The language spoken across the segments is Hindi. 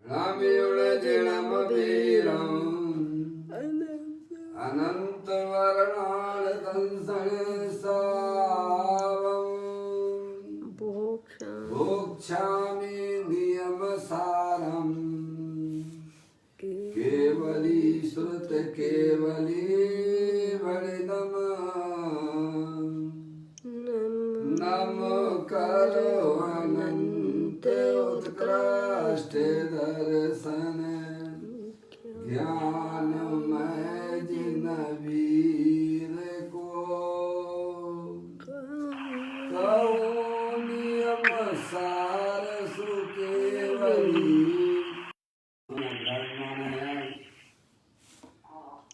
रामयुणजिणमवीरम् अनन्तवर्णालकंसणसावम् भोक्ष्यामि नियमसारम् केवली श्रुत केवली वलिदम नम करो अनंत उत्कृष्ट दर्शन ज्ञानमय जिन वीर को कहो नियम सार सुकेवली।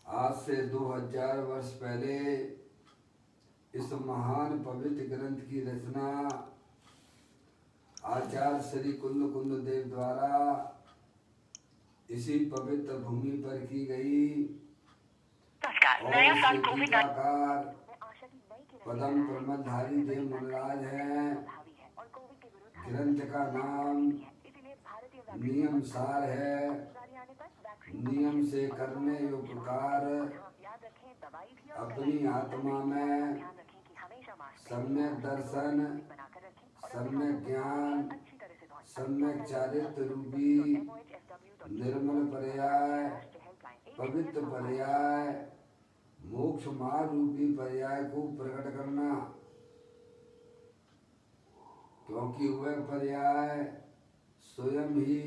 आज से 2000 वर्ष पहले इस महान पवित्र ग्रंथ की रचना आचार्य श्री कुंद कुंद देव द्वारा इसी पवित्र भूमि पर की गई और इसके टीकाकार पदम प्रमदधारी देव मुनिराज हैं। ग्रंथ का नाम नियम सार है। नियम से करने उपकार अपनी आत्मा में सम्यक दर्शन सम्यक ज्ञान सम्यक चारित्र रूपी निर्मल पर्याय पवित्र पर्याय मोक्ष मार्ग रूपी पर्याय को प्रकट करना, क्योंकि वह पर्याय स्वयं ही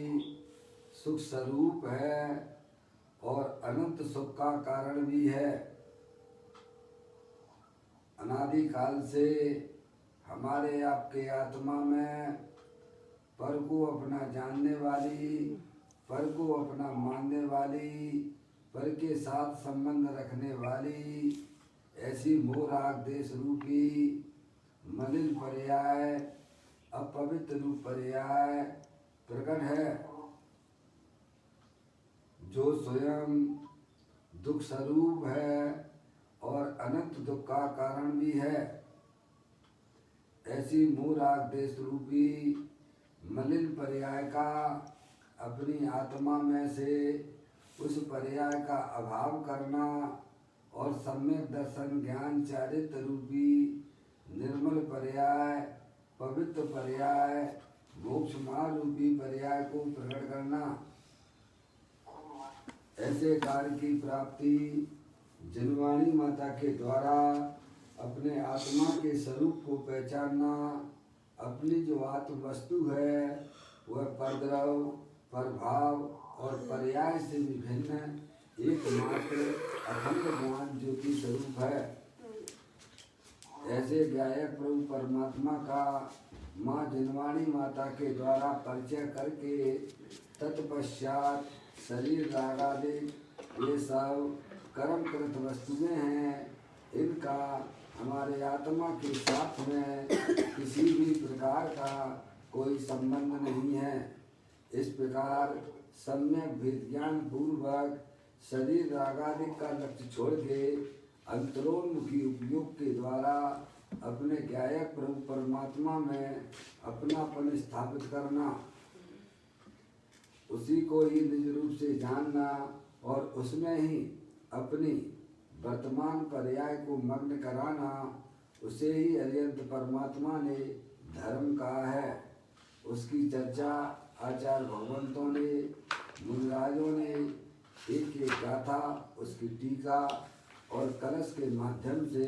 सुख स्वरूप है और अनंत सुख का कारण भी है। अनादि काल से हमारे आपके आत्मा में पर को अपना जानने वाली, पर को अपना मानने वाली, पर के साथ संबंध रखने वाली ऐसी मोहराग देश रूपी मलिन पर्याय अपवित्र रूप पर्याय प्रकट है, जो स्वयं दुख स्वरूप है और अनंत दुख का कारण भी है। ऐसी मूराग देश रूपी मलिन पर्याय का अपनी आत्मा में से उस पर्याय का अभाव करना और सम्यक दर्शन ज्ञान चारित्र रूपी निर्मल पर्याय पवित्र पर्याय मोक्ष मार्ग रूपी पर्याय को प्रकट करना। ऐसे कार्य की प्राप्ति जनवाणी माता के द्वारा अपने आत्मा के स्वरूप को पहचानना, अपनी जो आत्म वस्तु है वह परद्रव प्रभाव और पर्याय से विभिन्न एकमात्र अखंड ज्ञान ज्योति स्वरूप है। ऐसे गायक प्रभु परमात्मा का माँ जनवाणी माता के द्वारा परिचय करके तत्पश्चात शरीर रागादि ये सब कर्मकृत वस्तुएं हैं, इनका हमारे आत्मा के साथ में किसी भी प्रकार का कोई संबंध नहीं है। इस प्रकार सम्यक विज्ञान पूर्वक शरीर रागादि का लक्ष्य छोड़ के अंतरोन्मुखी उपयोग के द्वारा अपने गायक प्रभु परमात्मा में अपनापन स्थापित करना, उसी को ही निज रूप से जानना और उसमें ही अपनी वर्तमान पर्याय को मग्न कराना, उसे ही अरिहंत परमात्मा ने धर्म कहा है। उसकी चर्चा आचार्य भगवंतों ने मुनिराजों ने एक एक गाथा उसकी टीका और कलश के माध्यम से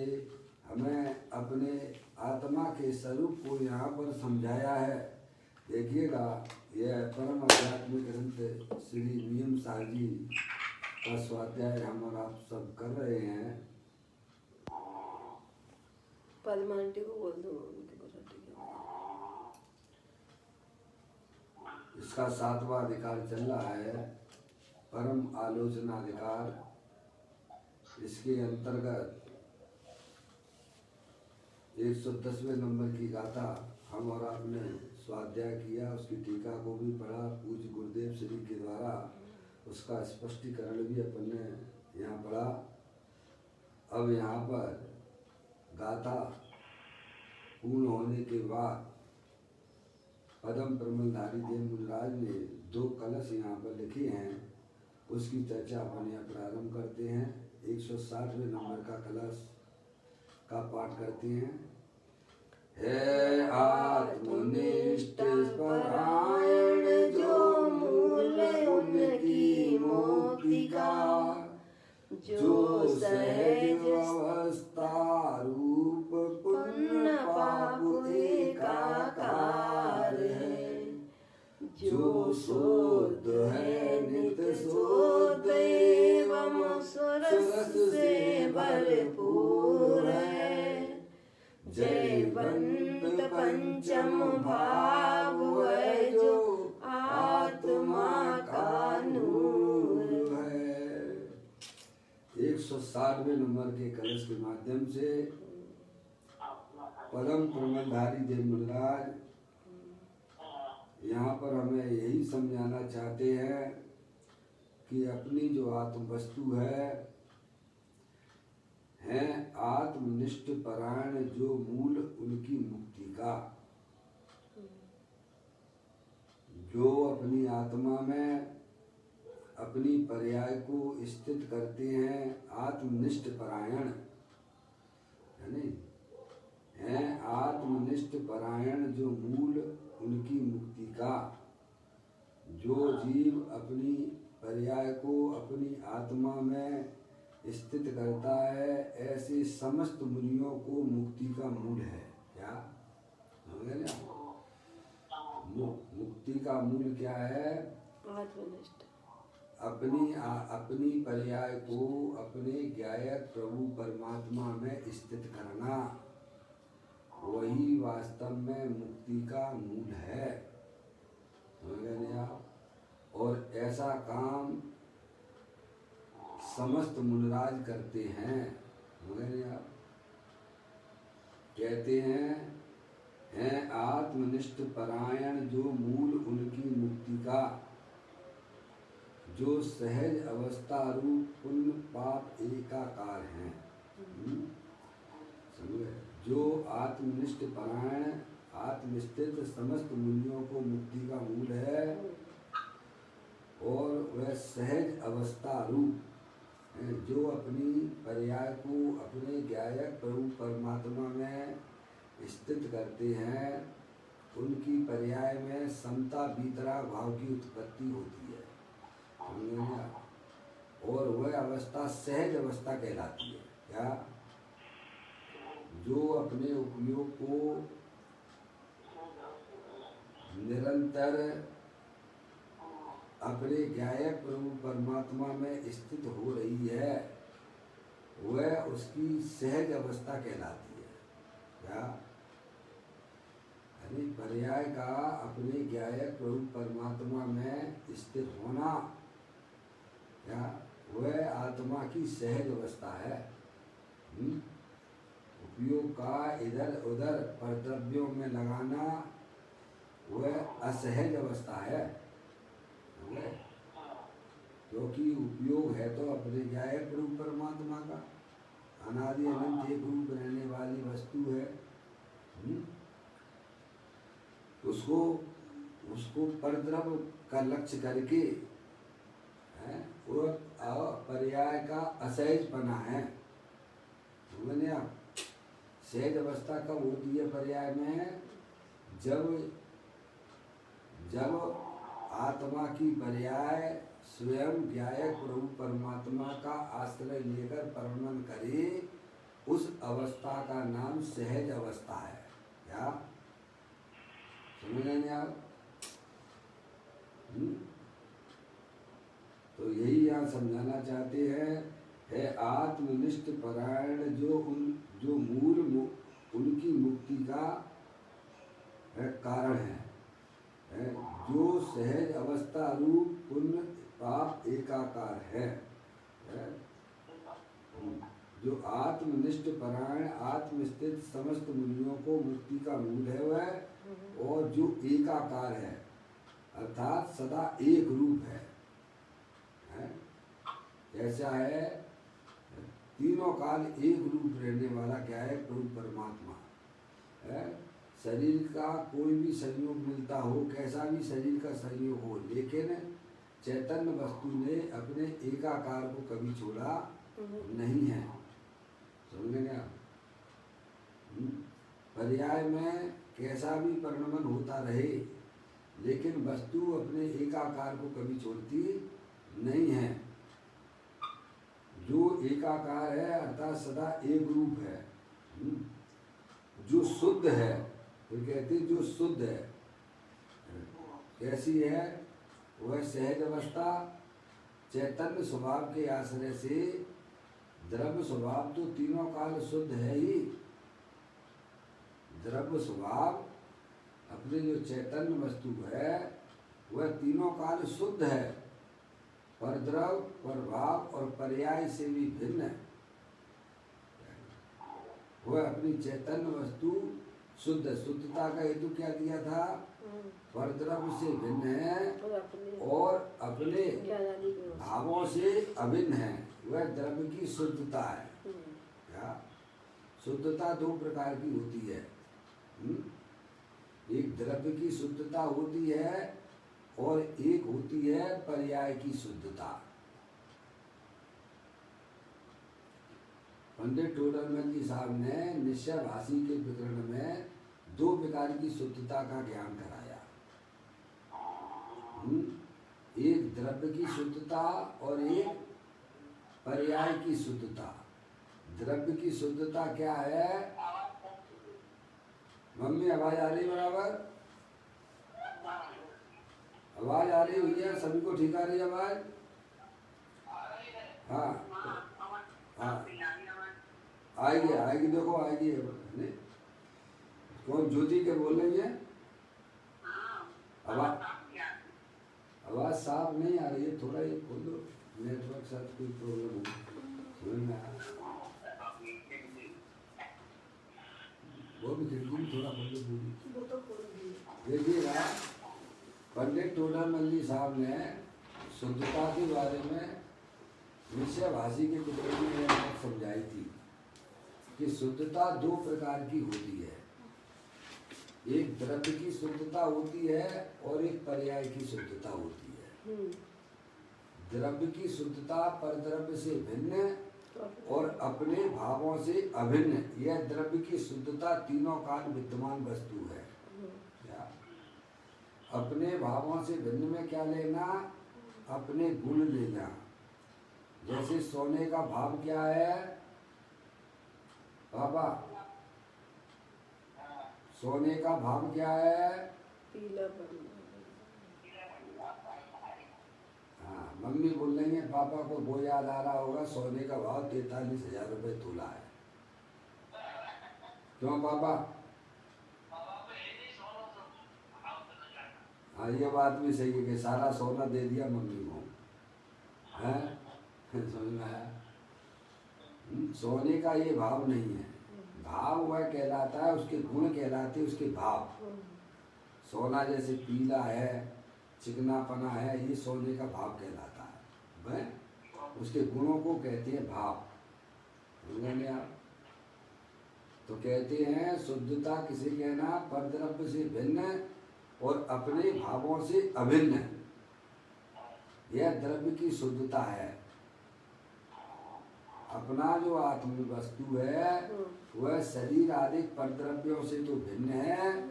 हमें अपने आत्मा के स्वरूप को यहाँ पर समझाया है। देखिएगा, यह परम आध्यात्मिक ग्रंथ श्री नियम सार जी का स्वाध्याय हम और आप सब कर रहे हैं। पद्मांटी को बोल दो। इसका 7वां अधिकार चल रहा है, परम आलोचना अधिकार। इसके अंतर्गत 110वें नंबर की गाथा हम और आपने स्वाध्याय किया, उसकी टीका को भी पढ़ा पूज्य गुरुदेव श्री के द्वारा, उसका स्पष्टीकरण भी अपन ने यहाँ पढ़ा। अब यहाँ पर गाथा पूर्ण होने के बाद पद्म प्रमलधारी देव मुनिराज ने 2 कलश यहाँ पर लिखे हैं, उसकी चर्चा अपन यहाँ प्रारंभ करते हैं। 160वें नंबर का कलश का पाठ करते हैं। है आत्मनिष्ठ परायण जो मूल उनकी मुक्ति का, जो सहज अवस्था रूप पुण्य पाप एकाकार है, जो शोध है नित्य शोध एवं सरस से भरपूर है, जयवंत पंचम भाव है जो आत्मा का नूर है। 160वें नंबर के कलश के माध्यम से परम प्रमलधारी देव मुनिराज यहाँ पर हमें यही समझाना चाहते हैं कि अपनी जो आत्म वस्तु है आत्मनिष्ठ परायण जो मूल उनकी मुक्ति का, जो अपनी आत्मा में अपनी पर्याय को स्थित करते हैं, आत्मनिष्ठ परायण है आत्मनिष्ठ परायण जो मूल उनकी मुक्ति का, जो जीव अपनी पर्याय को अपनी आत्मा में स्थित करता है, ऐसे समस्त मुनियों को मुक्ति का मूल है। क्या समझे ना? मुक्ति का मूल क्या है? आत्मनिष्ठ, अपनी पर्याय को अपने ज्ञायक प्रभु परमात्मा में स्थित करना, वही वास्तव में मुक्ति का मूल है। समझे ना आप? और ऐसा काम समस्त मुनिराज करते हैं। आप कहते हैं आत्मनिष्ठ परायण जो मूल उनकी मुक्ति का, जो सहज अवस्था रूप पुण्य पाप एकाकार हैं। समझे? जो आत्मनिष्ठ परायण आत्मस्थित समस्त मुनियों को मुक्ति का मूल है, और वह सहज अवस्था रूप जो अपनी पर्याय को अपने ज्ञायक प्रभु परमात्मा में स्थित करते हैं, उनकी पर्याय में समता वितरा भाव की उत्पत्ति होती है। और वह अवस्था सहज अवस्था कहलाती है। क्या? जो अपने उपयोग को निरंतर अपने ज्ञायक प्रभु परमात्मा में स्थित हो रही है, वह उसकी सहज अवस्था कहलाती है। क्या? यानी पर्याय का अपने ज्ञायक प्रभु परमात्मा में स्थित होना, क्या वह आत्मा की सहज अवस्था है। उपयोग का इधर उधर परद्रव्यों में लगाना वह असहज अवस्था है, क्योंकि उपयोग है तो अपने ज्ञायक रूप परमात्मा का, अनादि अनंत एक रूप रहने वाली वस्तु है। उसको परद्रव्य का लक्ष्य करके वो पर्याय का असहज बना है। समझे आप? सहज अवस्था कब होती है पर्याय में? जब आत्मा की पर्याय स्वयं ज्ञायक प्रभु परमात्मा का आश्रय लेकर वर्णन करे, उस अवस्था का नाम सहज अवस्था है। क्या समझ लेंगे आप? तो यही यहाँ समझाना चाहते हैं, है आत्मनिष्ठ परायण जो मूल उनकी मुक्ति का कारण है, जो सहज अवस्था रूप पुण्य पाप एकाकार है। जो आत्मनिष्ठ परायण आत्मस्थित समस्त मुनियों को मुक्ति का मूल है वह, और जो एकाकार है अर्थात सदा एक रूप है। कैसा है? तीनों काल एक रूप रहने वाला ज्ञायक प्रभु परमात्मा है, शरीर का कोई भी संयोग मिलता हो, कैसा भी शरीर का संयोग हो, लेकिन चैतन्य वस्तु ने अपने एकाकार को कभी छोड़ा नहीं है। समझेंगे आप? पर्याय में कैसा भी परिणमन होता रहे, लेकिन वस्तु अपने एकाकार को कभी छोड़ती नहीं है। जो एकाकार है अर्थात सदा एक रूप है, जो शुद्ध है, तो कहते जो शुद्ध है कैसी है, वह सहज अवस्था चैतन्य स्वभाव के आश्रय से द्रव्य स्वभाव तो तीनों काल शुद्ध है ही। द्रव्य स्वभाव अपने जो चैतन्य वस्तु है वह तीनों काल शुद्ध है, पर द्रव्य, पर भाव और पर्याय से भी भिन्न है। वह अपनी चैतन्य वस्तु शुद्ध, शुद्धता का हेतु क्या दिया था? पर द्रव्य से भिन्न है और अपने भावों से अभिन्न है, वह द्रव्य की शुद्धता है। क्या शुद्धता दो प्रकार की होती है। एक द्रव्य की शुद्धता होती है और एक होती है पर्याय की शुद्धता। पंडित टोडरमल जी साहब ने निश्चय भाषी के विवरण में दो प्रकार की शुद्धता का ज्ञान कराया। एक द्रव्य की शुद्धता और एक पर्याय की शुद्धता। द्रव्य की शुद्धता क्या है? मम्मी आवाज आ रही बराबर? आवाज आ रही हुई है? सभी को ठीक आ रही है आवाज? हाँ हाँ आएगी आएगी, देखो आएगी। कौन ज्योति के बोल रही है? आवाज साफ नहीं आ रही है, थोड़ा ये खोल दो, नेटवर्क साथ कोई प्रॉब्लम हो समझ में आ। वो भी खिड़की में थोड़ा खोल दो। देखिएगा पंडित टोडरमल जी साहब ने शुद्धता के बारे में निश्चय भाषी के पुस्तक में बात समझाई थी कि शुद्धता दो प्रकार की होती है। एक द्रव्य की शुद्धता होती है और एक पर्याय की शुद्धता होती है। द्रव्य की शुद्धता पर द्रव्य से भिन्न और अपने भावों से अभिन्न, यह द्रव्य की शुद्धता तीनों काल विद्यमान वस्तु है। क्या अपने भावों से भिन्न में क्या लेना? अपने गुण लेना। जैसे सोने का भाव क्या है बाबा? सोने का भाव क्या है? पीलापन। हाँ, मम्मी बोल रही है पापा को वो याद आ रहा होगा, सोने का भाव 43,000 रुपये तोला है। क्यों पापा? हाँ ये बात भी सही है कि सारा सोना दे दिया मम्मी को, है समझ में आया? सोने का ये भाव नहीं है। भाव वह कहलाता है, उसके गुण कहलाते हैं, उसके भाव। सोना जैसे पीला है, चिकनापना है, ये सोने का भाव कहलाता है। वह उसके गुणों को कहते हैं भाव। समझेंगे आप? तो कहते हैं शुद्धता किसे कहना? परद्रव्य से भिन्न और अपने भावों से अभिन्न, यह द्रव्य की शुद्धता है। अपना जो आत्म वस्तु है वह शरीर आदि परद्रव्यों से तो भिन्न है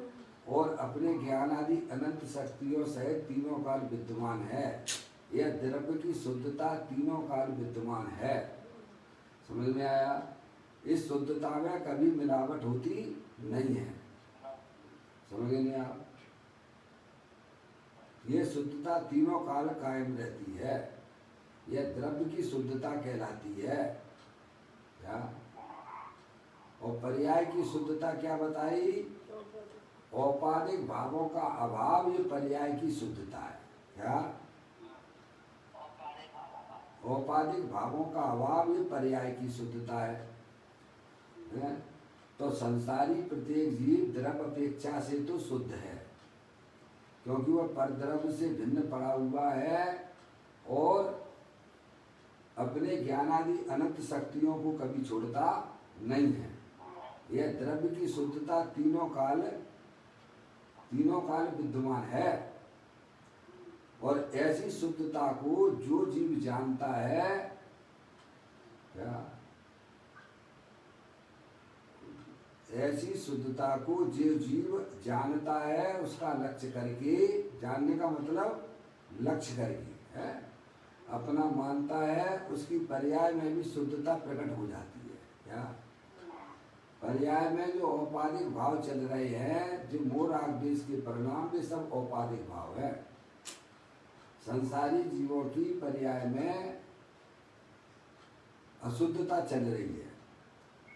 और अपने ज्ञान आदि अनंत शक्तियों सहित तीनों काल विद्यमान है। यह द्रव्य की शुद्धता तीनों काल विद्यमान है। समझ में आया? इस शुद्धता में कभी मिलावट होती नहीं है। समझेंगे आप? यह शुद्धता तीनों काल कायम रहती है। यह द्रव्य की शुद्धता कहलाती है। क्या? और पर्याय की शुद्धता क्या बताई? औपाधिक भावों का अभाव, ये पर्याय की शुद्धता है। क्या? औपाधिक भावों का अभाव, ये पर्याय की शुद्धता है। तो संसारी प्रत्येक जीव द्रव्य अपेक्षा से तो शुद्ध है, क्योंकि वह परद्रव्य से भिन्न पड़ा हुआ है और अपने ज्ञानादि अनंत शक्तियों को कभी छोड़ता नहीं है। यह द्रव्य की शुद्धता तीनों काल तीनों काल विद्यमान है। और ऐसी शुद्धता को जो जीव जानता है, क्या ऐसी शुद्धता को जो जीव जानता है, उसका लक्ष्य करके, जानने का मतलब लक्ष्य करके है, अपना मानता है, उसकी पर्याय में भी शुद्धता प्रकट हो जाती है। क्या पर्याय में जो औपाधिक भाव चल रहे हैं, जो मोर आदेश के परिणाम, वे सब औपाधिक भाव है। संसारी जीवों की पर्याय में अशुद्धता चल रही है,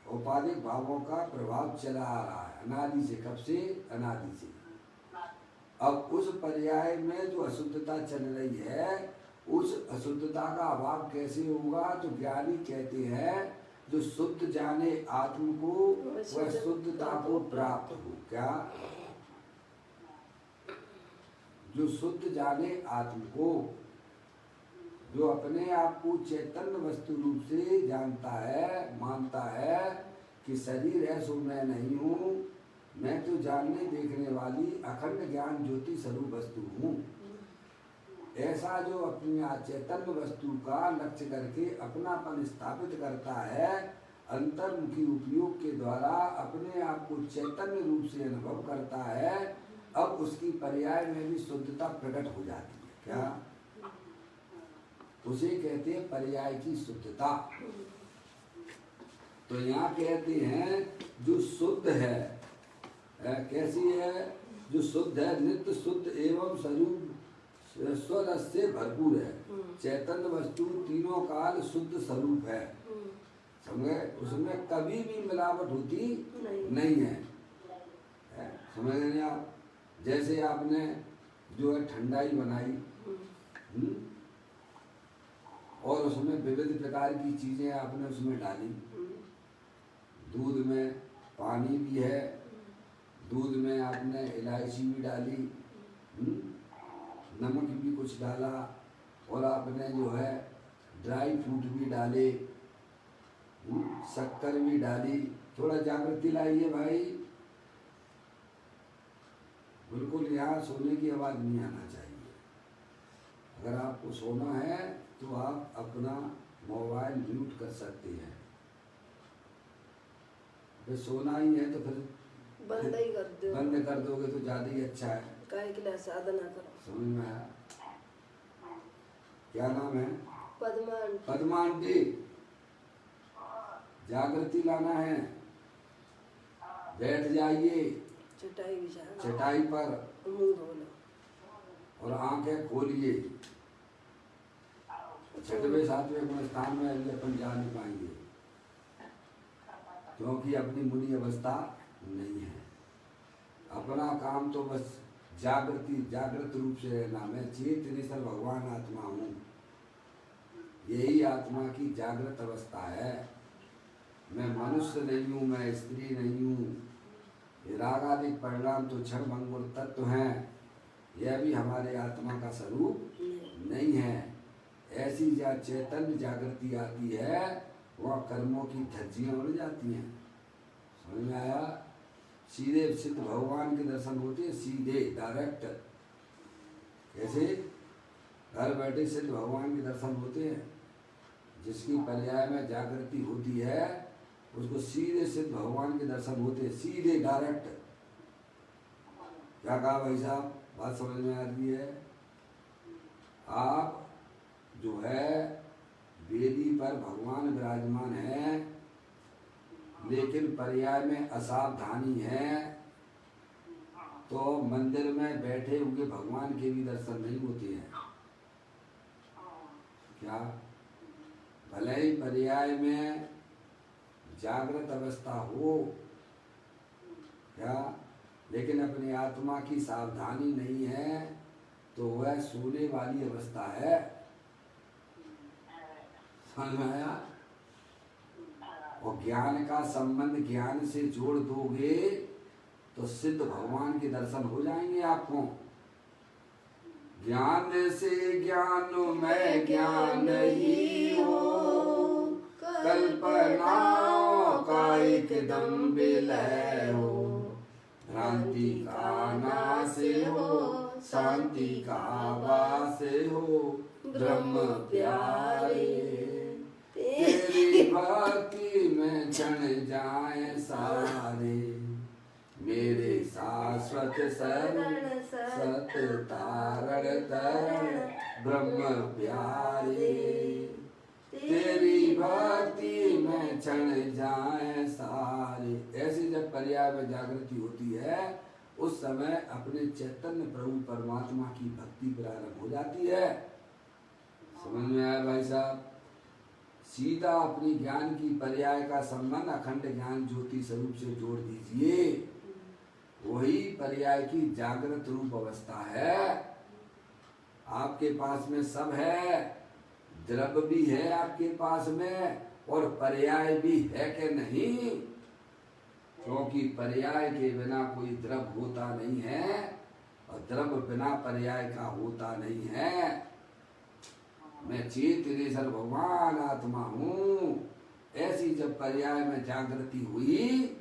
औपाधिक भावों का प्रभाव चला आ रहा है अनादि से। कब से? अनादि से। अब उस पर्याय में जो अशुद्धता चल रही है, उस अशुद्धता का अभाव कैसे होगा? तो ज्ञानी कहते हैं जो शुद्ध जाने आत्म को, वह शुद्धता को प्राप्त हो। क्या? जो शुद्ध जाने आत्म को, जो अपने आप को चैतन्य वस्तु रूप से जानता है, मानता है कि शरीर है सो मैं नहीं हूँ, मैं तो जानने देखने वाली अखंड ज्ञान ज्योति स्वरूप वस्तु हूँ। ऐसा जो अपनी चैतन्य वस्तु का लक्ष्य करके अपनापन स्थापित करता है, अंतर्मुखी उपयोग के द्वारा अपने आप को चैतन्य रूप से अनुभव करता है, अब उसकी पर्याय में भी शुद्धता प्रकट हो जाती है। क्या? उसे कहते हैं पर्याय की शुद्धता। तो यहाँ कहते हैं जो शुद्ध है, कैसी है? जो शुद्ध है, नित्य शुद्ध एवं स्वरूप स्वरस से भरपूर है। चैतन्य वस्तु तीनों काल शुद्ध स्वरूप है, समझे? उसमें कभी भी मिलावट होती नहीं है। समझ रहे आप? जैसे आपने जो है ठंडाई बनाई, और उसमें विविध प्रकार की चीजें आपने उसमें डाली, दूध में पानी भी है, दूध में आपने इलायची भी डाली, नमक भी कुछ डाला, और आपने जो है ड्राई फ्रूट भी डाले, शक्कर भी डाली। थोड़ा जागृति लाइए भाई, बिल्कुल यहाँ सोने की आवाज़ नहीं आना चाहिए। अगर आपको सोना है तो आप अपना मोबाइल म्यूट कर सकते हैं। फिर सोना ही है तो फिर बंद ही कर दो, बंद कर दोगे तो ज़्यादा ही अच्छा है। काय के लिए साधना करो। समझ में आया? क्या नाम है? पद्मान। पद्मा आंटी, जागृति लाना है, बैठ जाइए चटाई बिछाना, चटाई पर, मुंह धोना, और आंखें खोलिए। छठवें सातवें गुण स्थान में अपन जा नहीं पाएंगे, क्योंकि अपनी मुनि अवस्था नहीं है। अपना काम तो बस जागृत रूप से रहना। मैं चेत निश्चल भगवान आत्मा हूँ, यही आत्मा की जागृत अवस्था है। मैं मनुष्य नहीं हूँ, मैं स्त्री नहीं हूँ। ये रागादिक परिणाम तो क्षण भंगुर तत्व हैं, यह भी हमारे आत्मा का स्वरूप नहीं है। ऐसी चैतन्य जागृति आती है, वह कर्मों की धज्जियाँ उड़ जाती हैं। समझ में आया? सीधे सिद्ध भगवान के दर्शन होते हैं, सीधे डायरेक्ट। कैसे? घर बैठे सिद्ध भगवान के दर्शन होते हैं। जिसकी पर्याय में जागृति होती है, उसको सीधे सिद्ध भगवान के दर्शन होते हैं, सीधे डायरेक्ट। क्या कहा भाई साहब? बात समझ में आ रही है? आप जो है वेदी पर भगवान विराजमान है, लेकिन पर्याय में असावधानी है तो मंदिर में बैठे हुए भगवान के भी दर्शन नहीं होते हैं। क्या? भले ही पर्याय में जागृत अवस्था हो, क्या, लेकिन अपनी आत्मा की सावधानी नहीं है तो वह सोने वाली अवस्था है। समझ में आया? और ज्ञान का संबंध ज्ञान से जोड़ दोगे तो सिद्ध भगवान के दर्शन हो जाएंगे आपको। ज्ञान से ज्ञान में ज्ञान ही हो, कल्पनाओं का एकदम विलय हो, क्रांति का नाश हो, शांति का वास हो, ब्रह्म प्यारे। तेरी भक्ति में क्षण जाए सारे, मेरे शाश्वत शरण सत तारण तरण ब्रह्म प्यारे। तेरी भक्ति में क्षण जाए सारे। ऐसी जब पर्याय में जागृति होती है उस समय अपने चैतन्य प्रभु परमात्मा की भक्ति प्रारंभ हो जाती है। समझ में आया भाई साहब? सीधा अपनी ज्ञान की पर्याय का संबंध अखंड ज्ञान ज्योति स्वरूप से जोड़ दीजिए। वही पर्याय की जागृत रूप अवस्था है। आपके पास में सब है, द्रव्य भी है आपके पास में और पर्याय भी है कि नहीं? क्योंकि पर्याय के बिना कोई द्रव्य होता नहीं है और द्रव्य बिना पर्याय का होता नहीं है। मैं चेतनेश्वर भगवान आत्मा हूँ। ऐसी जब पर्याय में जागृति हुई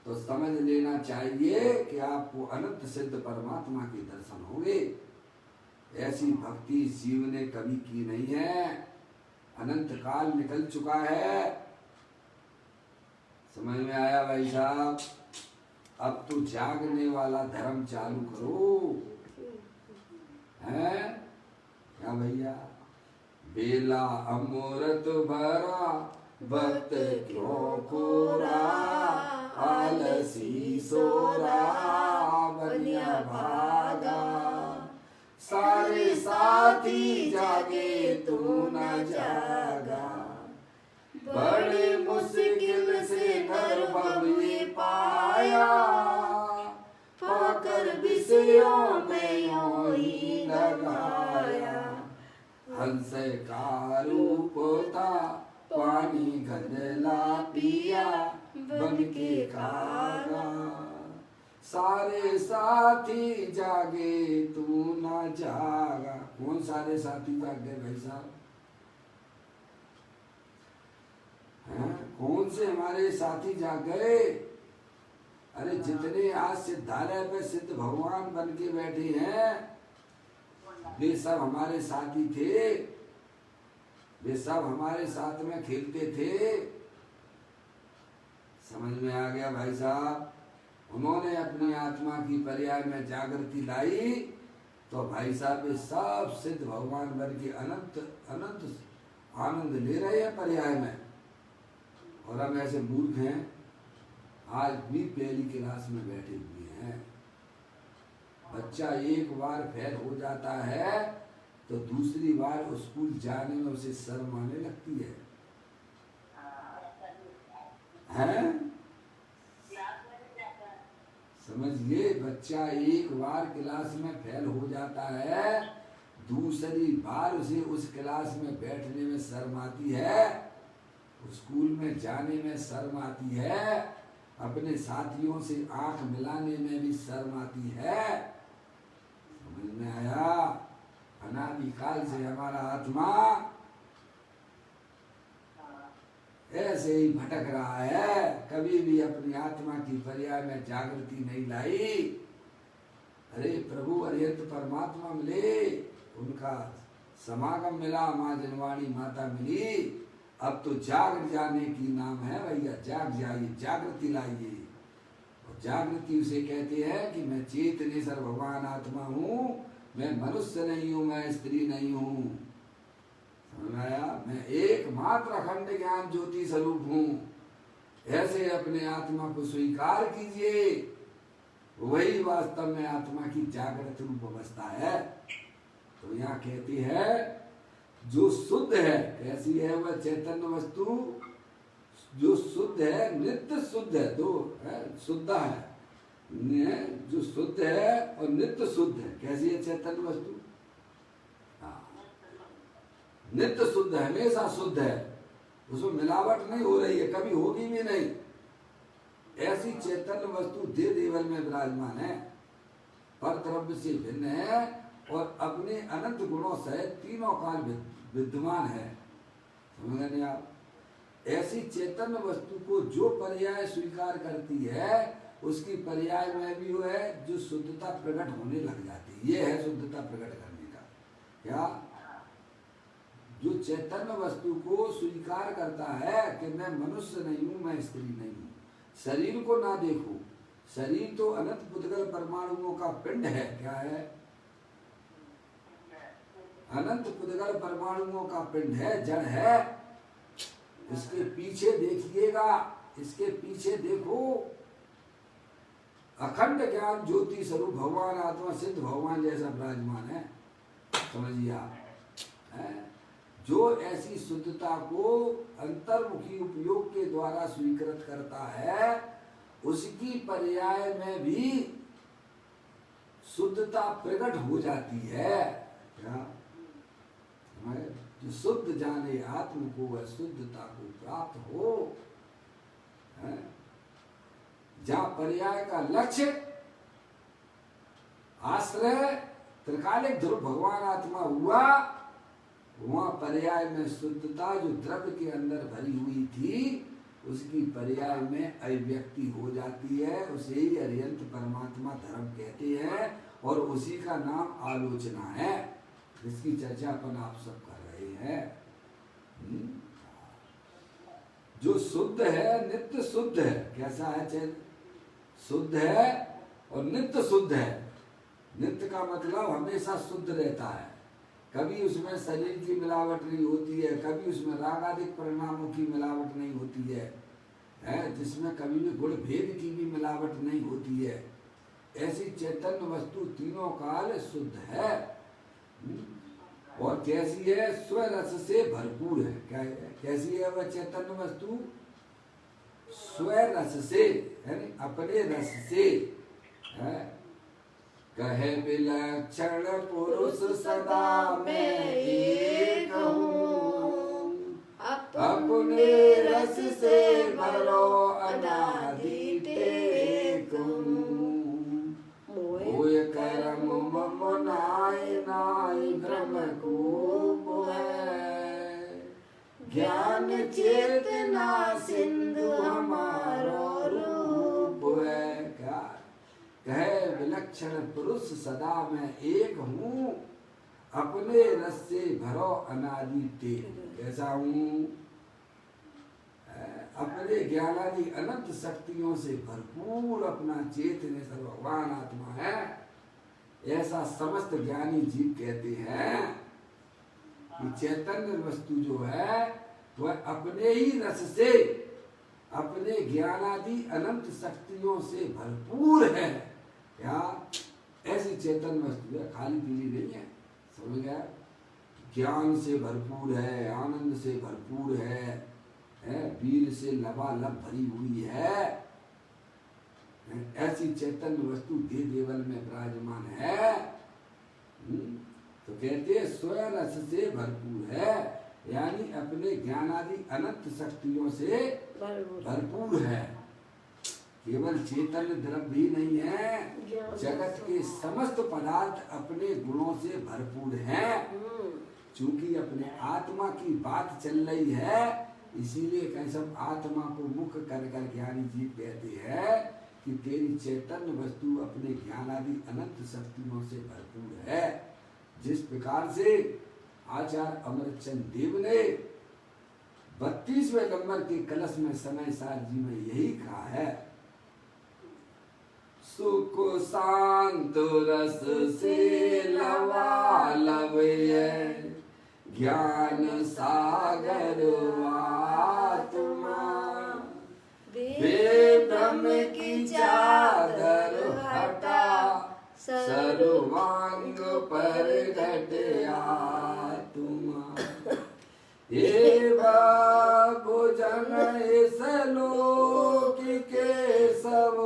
तो समझ लेना चाहिए कि आपको अनंत सिद्ध परमात्मा के दर्शन होंगे। ऐसी भक्ति जीव ने कभी की नहीं है। अनंत काल निकल चुका है। समझ में आया भाई साहब? अब तो जागने वाला धर्म चालू करो, है क्या भैया? बेला अमृत भरा भक्त क्यों खोरा, आलसी सोरा बनिया भागा। सारे साथी जागे तू न जागा, बड़ी मुश्किल से नर ये पाया। पाकर विषयों में यूं ही लगाया, हंस का रूप था पानी गंदला पिया, बन के खागा। सारे साथी जागे तू ना जागा। कौन सारे साथी जाग गए भाई साहब? कौन से हमारे साथी जाग गए? अरे जितने आज सिद्धालय पे सिद्ध भगवान बन के बैठे हैं वे सब हमारे साथी थे। वे सब हमारे साथ में खेलते थे। समझ में आ गया भाई साहब? उन्होंने अपनी आत्मा की पर्याय में जागृति लाई तो भाई साहब ये सब सिद्ध भगवान बन के अनंत अनंत आनंद ले रहे हैं पर्याय में। और हम ऐसे मूर्ख हैं, आज भी पहली क्लास में बैठे हुए हैं। बच्चा एक बार फेल हो जाता है तो दूसरी बार स्कूल जाने में उसे शर्म आने लगती है। हैं? समझिए, बच्चा एक बार क्लास में फेल हो जाता है, दूसरी बार उसे उस क्लास में बैठने में शर्म आती है, स्कूल में जाने में शर्म आती है, अपने साथियों से आंख मिलाने में भी शर्म आती है। समझ में आया? अनादिकाल से हमारा आत्मा ऐसे ही भटक रहा है, कभी भी अपनी आत्मा की पर्याय में जागृति नहीं लाई। अरे प्रभु अरिहंत परमात्मा मिले, उनका समागम मिला, माँ जनवाणी माता मिली। अब तो जाग जाने की नाम है भैया, जाग जाइए, जागृति लाइए। और जागृति उसे कहते हैं कि मैं चेतनेश्वर भगवान आत्मा हूँ, मैं मनुष्य नहीं हूँ, मैं स्त्री नहीं हूँ। मैं एकमात्र अखंड ज्ञान ज्योति स्वरूप हूँ। ऐसे अपने आत्मा को स्वीकार कीजिए, वही वास्तव में आत्मा की जागृत रूप अवस्था है। तो यहाँ कहती है जो शुद्ध है, कैसी है वह चैतन्य वस्तु? जो शुद्ध है, नित्य शुद्ध है, दो है, शुद्ध है, जो शुद्ध है और नित्य शुद्ध है। कैसी है चैतन्य वस्तु? नित्य शुद्ध है, हमेशा शुद्ध है, उसमें मिलावट नहीं हो रही है, कभी होगी भी नहीं। ऐसी चैतन्य वस्तु देह देवल में विराजमान है, पर द्रव्य से भिन्न है और अपने अनंत गुणों से तीनों काल विद्यमान है। समझ गए आप? ऐसी चैतन्य वस्तु को जो पर्याय स्वीकार करती है उसकी पर्याय में भी वो है जो शुद्धता प्रकट होने लग जाती है। ये है शुद्धता प्रकट करने का। क्या? जो चैतन्य वस्तु को स्वीकार करता है कि मैं मनुष्य नहीं हूं, मैं स्त्री नहीं हूं, शरीर को ना देखो, शरीर तो अनंत पुद्गल परमाणुओं का पिंड है। क्या है? अनंत पुद्गल परमाणुओं का पिंड है, जड़ है। इसके पीछे देखिएगा, इसके पीछे देखो, अखंड ज्ञान ज्योति स्वरूप भगवान आत्मा सिद्ध भगवान जैसा विराजमान है। समझिए आप, जो ऐसी शुद्धता को अंतर्मुखी उपयोग के द्वारा स्वीकृत करता है, उसकी पर्याय में भी शुद्धता प्रकट हो जाती है। क्या? जो शुद्ध जाने आत्म को, वह शुद्धता को प्राप्त हो। जहाँ पर्याय का लक्ष्य आश्रय त्रिकालिक ध्रुव भगवान आत्मा हुआ, वहाँ पर्याय में शुद्धता जो द्रव्य के अंदर भरी हुई थी, उसकी पर्याय में अभिव्यक्ति हो जाती है। उसे ही अर्यंत परमात्मा धर्म कहते हैं और उसी का नाम आलोचना है, जिसकी चर्चा अपन आप सब कर रहे हैं। जो शुद्ध है, नित्य शुद्ध है। कैसा है? चैन शुद्ध है और नित्य शुद्ध है। नित्य का मतलब हमेशा शुद्ध रहता है, कभी उसमें शरीर की मिलावट नहीं होती है, कभी उसमें रागादिक परिणामों की मिलावट नहीं होती है, जिसमें कभी भी गुण भेद की भी मिलावट नहीं होती है। ऐसी चैतन्य वस्तु तीनों काल शुद्ध है। और कैसी है? स्वरस से भरपूर है। क्या है? कैसी है वह चैतन्य वस्तु? स्वरस से, यानी अपने रस से है। कहे विलक्षण पुरुष सदा मैं एक हूँ, अपने रस से भरो अनादि टेक हूँ। मोय कर्म मम नाय नाय भ्रम खूब है, ज्ञान चेतना सिंधु हमारो रूप है। क्या? कहे विलक्षण पुरुष सदा मैं एक हूँ, अपने रस से भरो अनादि टेक। कैसा हूँ? अपने ज्ञानादि अनंत शक्तियों से भरपूर अपना चेतन भगवान आत्मा है, ऐसा समस्त ज्ञानी जीव कहते हैं कि चैतन्य वस्तु जो है वह अपने ही रस से, अपने ज्ञानादि अनंत शक्तियों से भरपूर है। क्या? ऐसी चेतन वस्तु है, खाली पीली नहीं है। समझ गया? ज्ञान से भरपूर है, आनंद से भरपूर है, वीर से लबालब भरी हुई है। ऐसी चैतन्य वस्तु देह देवल में विराजमान है। तो कहते हैं स्वयं रस से भरपूर है, यानी अपने ज्ञानादि अनंत शक्तियों से भरपूर है। केवल चेतन द्रव्य ही नहीं है, जगत के समस्त पदार्थ अपने गुणों से भरपूर हैं। चूंकि अपने आत्मा की बात चल रही है, इसीलिए कहीं सब आत्मा को मुख्य कर कर ज्ञानी जी कहते हैं कि तेरी चैतन्य वस्तु अपने ज्ञानादि अनंत शक्तियों से भरपूर है। जिस प्रकार से आचार्य अमरचंद देव ने 32वें नंबर के कलश में समय सार जी में यही कहा है, सुख शांत रस से लबालब है, ज्ञान सागर आत्मा, वे ब्रह्म की चादर हटा, सर्वांग पर घट आत्मा। ये भुजन इस लोक के सब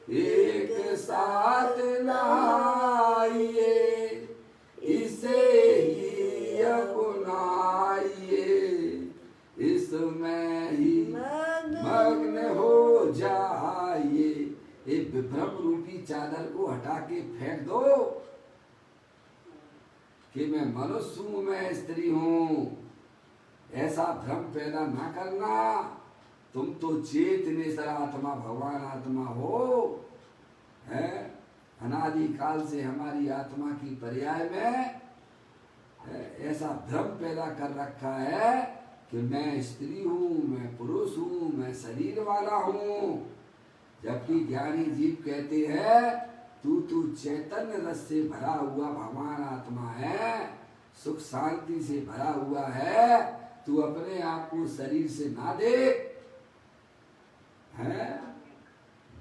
एक साथ नहाइए, इसे ही अपनाइए, इसमें ही मग्न हो जाइए। एक विभ्रम रूपी चादर को हटा के फेंक दो कि मैं मनुष्य हूं, मैं स्त्री हूं, ऐसा भ्रम पैदा ना करना। तुम तो चेतनेश्वर आत्मा भगवान आत्मा हो, है? अनादि काल से हमारी आत्मा की पर्याय में ऐसा भ्रम पैदा कर रखा है कि मैं स्त्री हूँ, मैं पुरुष हूँ, मैं शरीर वाला हूँ। जबकि ज्ञानी जीव कहते हैं तू चैतन्य रस से भरा हुआ भगवान आत्मा है, सुख शांति से भरा हुआ है। तू अपने आप को शरीर से ना देख, है?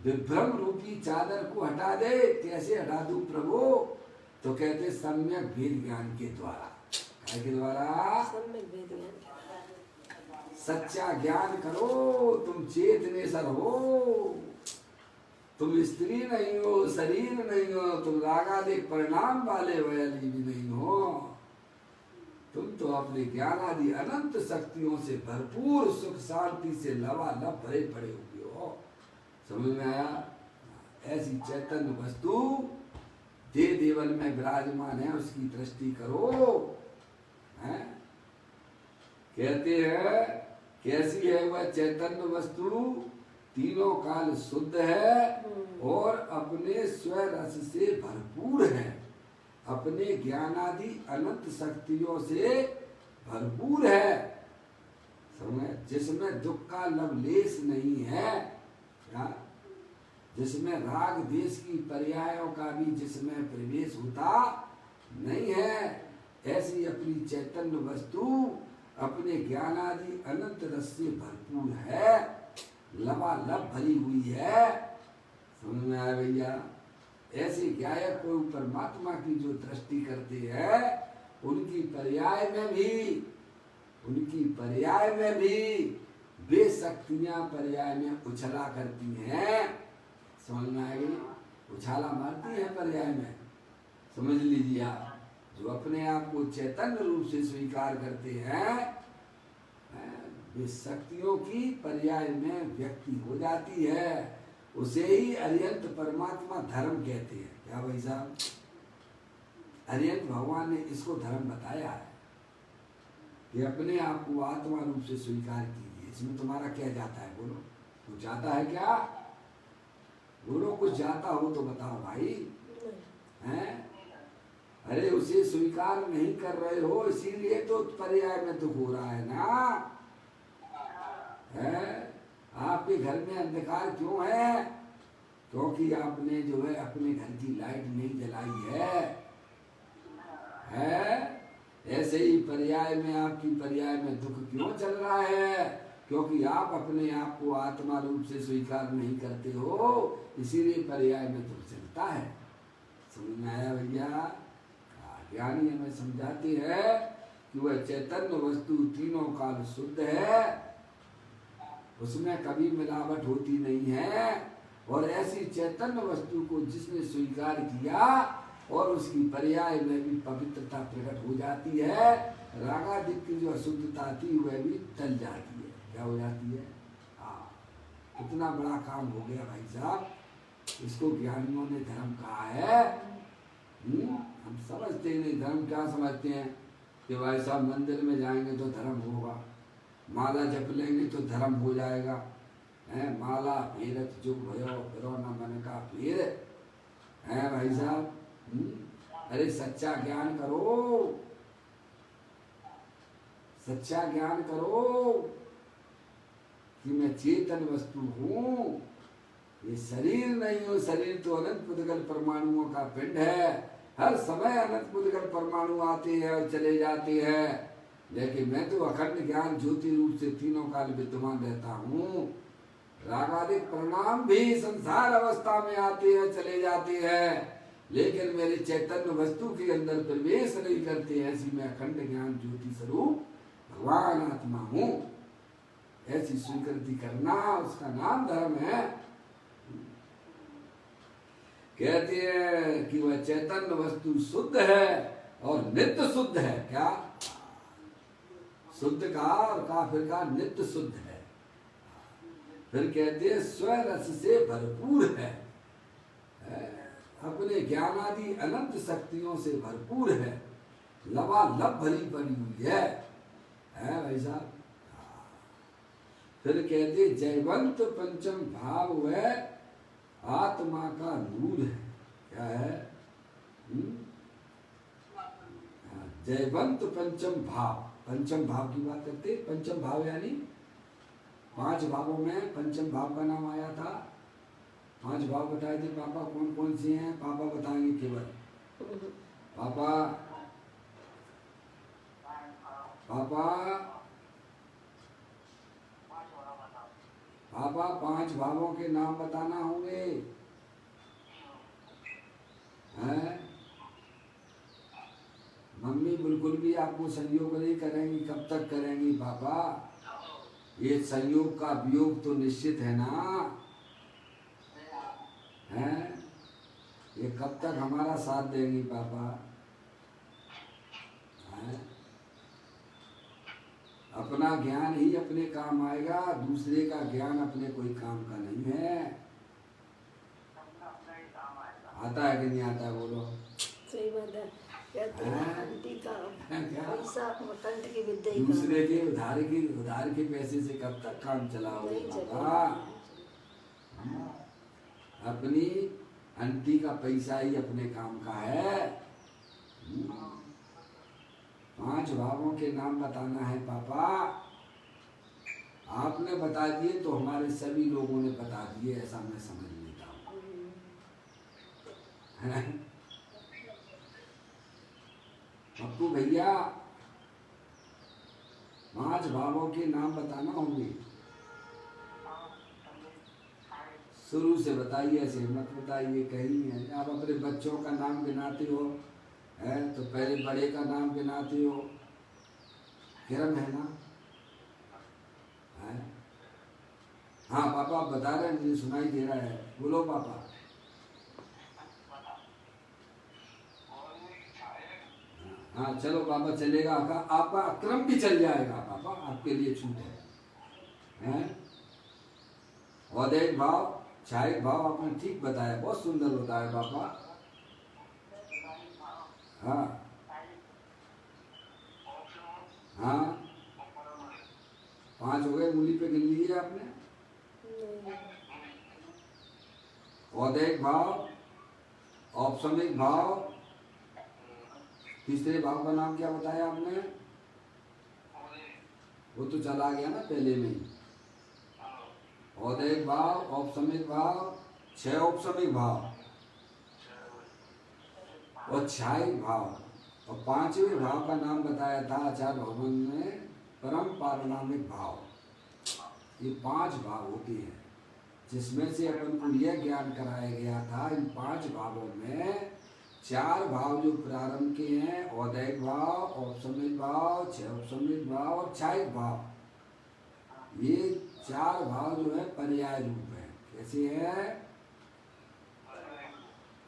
विभ्रम रूपी चादर को हटा दे। कैसे हटा दूं प्रभु? तो कहते सम्यक वेद ज्ञान के द्वारा। क्या के द्वारा? सम्यक वेद ज्ञान। सच्चा ज्ञान करो। तुम चेतनेश्वर हो, तुम स्त्री नहीं हो, शरीर नहीं हो, तुम रागादिक परिणाम वाले वैली भी नहीं हो। तुम तो अपने ज्ञान आदि अनंत शक्तियों से भरपूर सुख शांति से लबालब भरे पड़े हुए हो। समझ में आया? ऐसी चैतन्य वस्तु दे देवल में विराजमान है, उसकी दृष्टि करो। हैं? कहते हैं कैसी है वह चैतन्य वस्तु? तीनों काल शुद्ध है और अपने स्व रस से भरपूर है, अपने ज्ञानादि अनंत शक्तियों से भरपूर है। समझे? जिसमें दुख का लवलेश नहीं है, क्या? जिसमें राग देश की पर्यायों का भी जिसमें प्रवेश होता नहीं है, ऐसी अपनी चैतन्य वस्तु अपने ज्ञानादि अनंत रस से भरपूर है, लबालब भरी हुई है। समझ में आया भैया? ऐसे गायक को परमात्मा की जो दृष्टि करते हैं, उनकी पर्याय में भी वे शक्तियां पर्याय में उछला करती हैं। समझ में आएगी? उछाला मारती है पर्याय में। समझ लीजिए आप, जो अपने आप को चैतन्य रूप से स्वीकार करते हैं, वे शक्तियों की पर्याय में व्यक्ति हो जाती है। उसे ही अरियंत परमात्मा धर्म कहते हैं। क्या भाई साहब? अरियंत भगवान ने इसको धर्म बताया है कि अपने आप को आत्मा रूप से स्वीकार कीजिए। इसमें तुम्हारा क्या जाता है? बोलो, कुछ जाता है क्या? बोलो, कुछ जाता हो तो बताओ भाई। हैं? अरे उसे स्वीकार नहीं कर रहे हो, इसीलिए तो पर्याय में दुख हो रहा है ना। है? आपके घर में अंधकार क्यों है? क्योंकि आपने जो है अपने घर की लाइट नहीं जलाई है। ऐसे ही पर्याय में, आपकी पर्याय में दुख क्यों चल रहा है? क्योंकि आप अपने आप को आत्मा रूप से स्वीकार नहीं करते हो, इसीलिए पर्याय में दुख चलता है। समझ में आया भैया? ज्ञानी हमें समझाते हैं कि वह चैतन्य वस्तु तीनों काल शुद्ध है, उसमें कभी मिलावट होती नहीं है। और ऐसी चैतन्य वस्तु को जिसने स्वीकार किया और उसकी पर्याय में भी पवित्रता प्रकट हो जाती है, रागादिक की जो अशुद्धता थी वह भी टल जाती है। क्या हो जाती है? हाँ, कितना बड़ा काम हो गया भाई साहब। इसको ज्ञानियों ने धर्म कहा है। हम समझते नहीं। धर्म क्या समझते हैं कि भाई साहब मंदिर में जाएंगे तो धर्म होगा, माला जप लेंगे तो धर्म हो जाएगा। है? माला फेरत जुग भयो फिरो न मन का फेर। है भाई साहब? अरे सच्चा ज्ञान करो, सच्चा ज्ञान करो कि मैं चेतन वस्तु हूँ, ये शरीर नहीं हूँ। शरीर तो अनंत पुद्गल परमाणुओं का पिंड है। हर समय अनंत पुद्गल परमाणु आते हैं और चले जाते हैं, लेकिन मैं तो अखंड ज्ञान ज्योति रूप से तीनों काल विद्यमान रहता हूँ। रागादिक परिणाम भी संसार अवस्था में आते हैं, चले जाते हैं, लेकिन मेरे चैतन्य वस्तु के अंदर प्रवेश नहीं करते। ऐसी मैं अखंड ज्ञान ज्योति स्वरूप भगवान आत्मा हूँ। ऐसी स्वीकृति करना, उसका नाम धर्म है। कहते हैं कि वह चैतन्य वस्तु शुद्ध है और नित्य शुद्ध है। क्या? शुद्ध का और काफिर का नित्य शुद्ध है। फिर कहते हैं स्वरस से भरपूर है, अपने ज्ञानादि अनंत शक्तियों से भरपूर है, लबालब भरी पड़ी हुई है भाई साहब। फिर कहते जयवंत पंचम भाव वह आत्मा का नूर है। क्या है? जयवंत पंचम भाव, पंचम भाव की बात करते। पंचम भाव यानी 5 भावों में पंचम भाव का नाम आया था। 5 भाव बताए थे पापा, कौन कौन से हैं? पापा बताएंगे केवल। पापा पापा पापा 5 भावों के नाम बताना होंगे। हैं? मम्मी बिल्कुल भी आपको संयोग नहीं करेंगी। कब तक करेंगी पापा? ये संयोग का वियोग तो निश्चित है ना? हैं? ये कब तक हमारा साथ देंगी पापा? हैं? अपना ज्ञान ही अपने काम आएगा, दूसरे का ज्ञान अपने कोई काम का नहीं है। आता है कि नहीं आता है? बोलो। सही बात है। कहते हैं आंटी का पैसा कंठ की विद्या ही दूसरे के उधार के पैसे से कब तक काम चलाओगे बाबा? अपनी आंटी का पैसा ही अपने काम का है। 5 भावों के नाम बताना है पापा। आपने बता दिए तो हमारे सभी लोगों ने बता दिए, ऐसा मैं समझ लेता हूँ। पप्पू भैया 5 भावों के नाम बताना होंगे। शुरू से बताइए, ऐसे मत बताइए कहीं है। आप अपने बच्चों का नाम गिनाते हो है तो पहले बड़े का नाम गिनाते हो। किरण है ना? है? हाँ पापा बता रहे हैं, मुझे सुनाई दे रहा है। बोलो पापा। हाँ चलो पापा चलेगा। आपका क्रम भी चल जाएगा पापा, आपके लिए छूट है। औदैहिक भाव, छायिक भाव आपने ठीक बताया, बहुत सुंदर बताया पापा। हाँ हाँ 5 हो गए, मूली पे गिन लिए आपने। औदैहिक भाव, औपसमिक भाव, तीसरे भाव का नाम क्या बताया आपने? वो तो चला गया ना पहले में ही। औदैहिक भाव, औपसमिक भाव, 6 औपसमिक भाव और 6 भाव, और 5वें भाव का नाम बताया था आचार्य भवन में, परम पारणामिक भाव। ये 5 भाव होते हैं, जिसमें से अपन को यह ज्ञान कराया गया था इन 5 भावों में 4 भाव जो प्रारंभ के हैं, औदैहिक भाव, औपसमिक भाव, 6 औपसमिक भाव और 6 भाव। ये 4 भाव जो है पर्याय रूप है। कैसे है?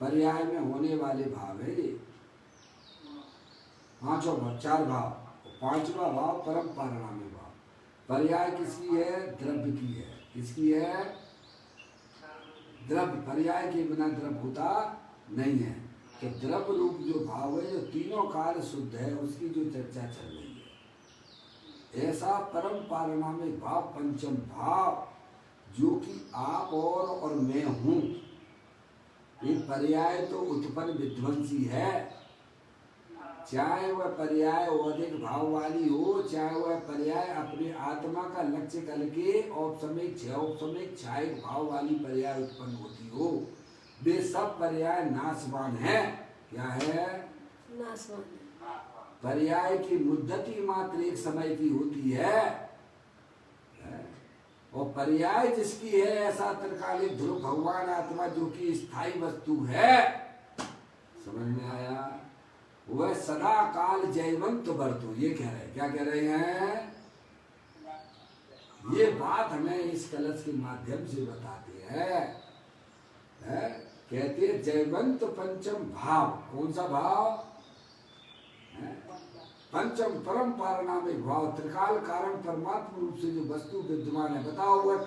पर्याय में होने वाले भाव है ये। 5 भाव, 4 भाव, 5वां भाव परम पारणामिक भाव। पर्याय किसकी है? द्रव्य की है। किसकी है? द्रव्य। पर्याय के बिना द्रव्य होता नहीं है। तो द्रव्य रूप जो भाव है, जो तीनों काल शुद्ध है, उसकी जो चर्चा चल रही है। ऐसा परम पारणामिक भाव, पंचम भाव, जो कि आप और मैं हूँ। ये पर्याय तो उत्पन्न विध्वंसी है। चाहे वह पर्याय औदिक भाव वाली हो, चाहे वह पर्याय अपने आत्मा का लक्ष्य करके औपसमिक, 6 औपसमिक, 6 भाव वाली पर्याय उत्पन्न होती हो, वे सब पर्याय नाशवान है। क्या है? नाशवान। पर्याय की मुद्दती मात्र एक समय की होती है, और पर्याय जिसकी है ऐसा त्रिकालिक ध्रुव भगवान आत्मा जो कि स्थायी वस्तु है। समझ में आया? वह सदा काल जयवंत वर्तु। ये कह रहे हैं। क्या कह रहे हैं? ये बात हमें इस कलश के माध्यम से बताते हैं। कहते हैं जयवंत पंचम भाव। कौन सा भाव? पंचम परम पारणामिक भाव, त्रिकाल कारण परमात्मा रूप से जो वस्तु विद्यमान है। बताओ वह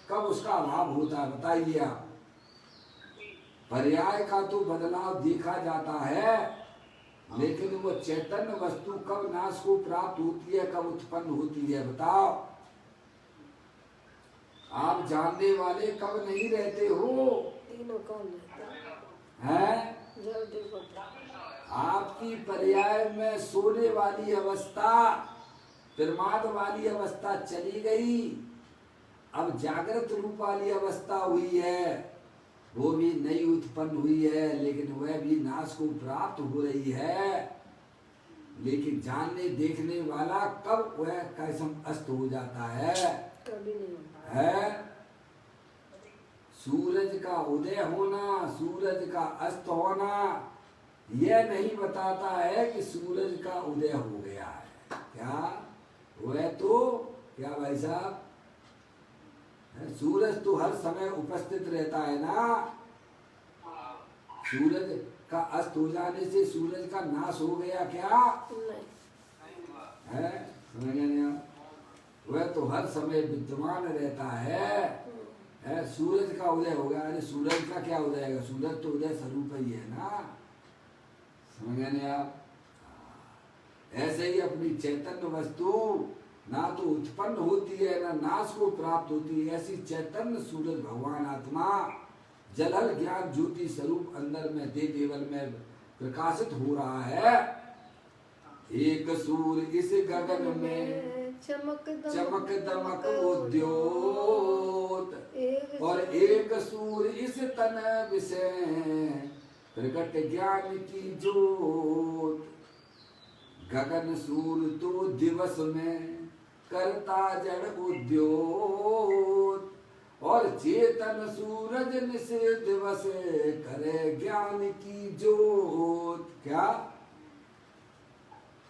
कब उसका अभाव होता है? बताइए आप। पर्याय का तो बदलाव देखा जाता है, लेकिन वो चैतन्य वस्तु कब नाश को प्राप्त होती है, कब उत्पन्न होती है? बताओ। आप जानने वाले कब नहीं रहते हो? तीनों कौन रहता हैं? जब देखो तो। आपकी पर्याय में सोने वाली अवस्था, प्रमाद वाली अवस्था चली गई, अब जागृत रूप वाली अवस्था हुई है, वो भी नई उत्पन्न हुई है, लेकिन वह भी नाश को प्राप्त हो रही है। लेकिन जानने देखने वाला कब वह कैसम अस्त हो जाता है? कभी नहीं होता है सूरज का उदय होना, सूरज का अस्त होना यह नहीं बताता है कि सूरज का उदय हो गया है। क्या वह तो क्या भाई साहब, सूरज तो हर समय उपस्थित रहता है ना। सूरज का अस्त हो जाने से सूरज का नाश हो गया क्या? नहीं है समझ गए नहीं आप? वह तो हर समय विद्यमान रहता है। सूरज का उदय हो गया, अरे सूरज का क्या उदय है? सूरज तो उदय स्वरूप ही है ना। समझ गए नहीं आप? ऐसे ही अपनी चैतन्य वस्तु ना तो उत्पन्न होती है ना नाश को प्राप्त होती है, ऐसी चैतन्य सूरज भगवान आत्मा जलल ज्ञान ज्योति स्वरूप अंदर में दे देवल में प्रकाशित हो रहा है। एक सूर्य इस गगन में चमक दमक उद्योत, और एक सूर्य इस तन विषय प्रकट ज्ञान की जोत। गगन सूर्य तो दिवस में करता जड़ उद्योत, और चेतन सूरज निस दिवस करे ज्ञान की जोत। क्या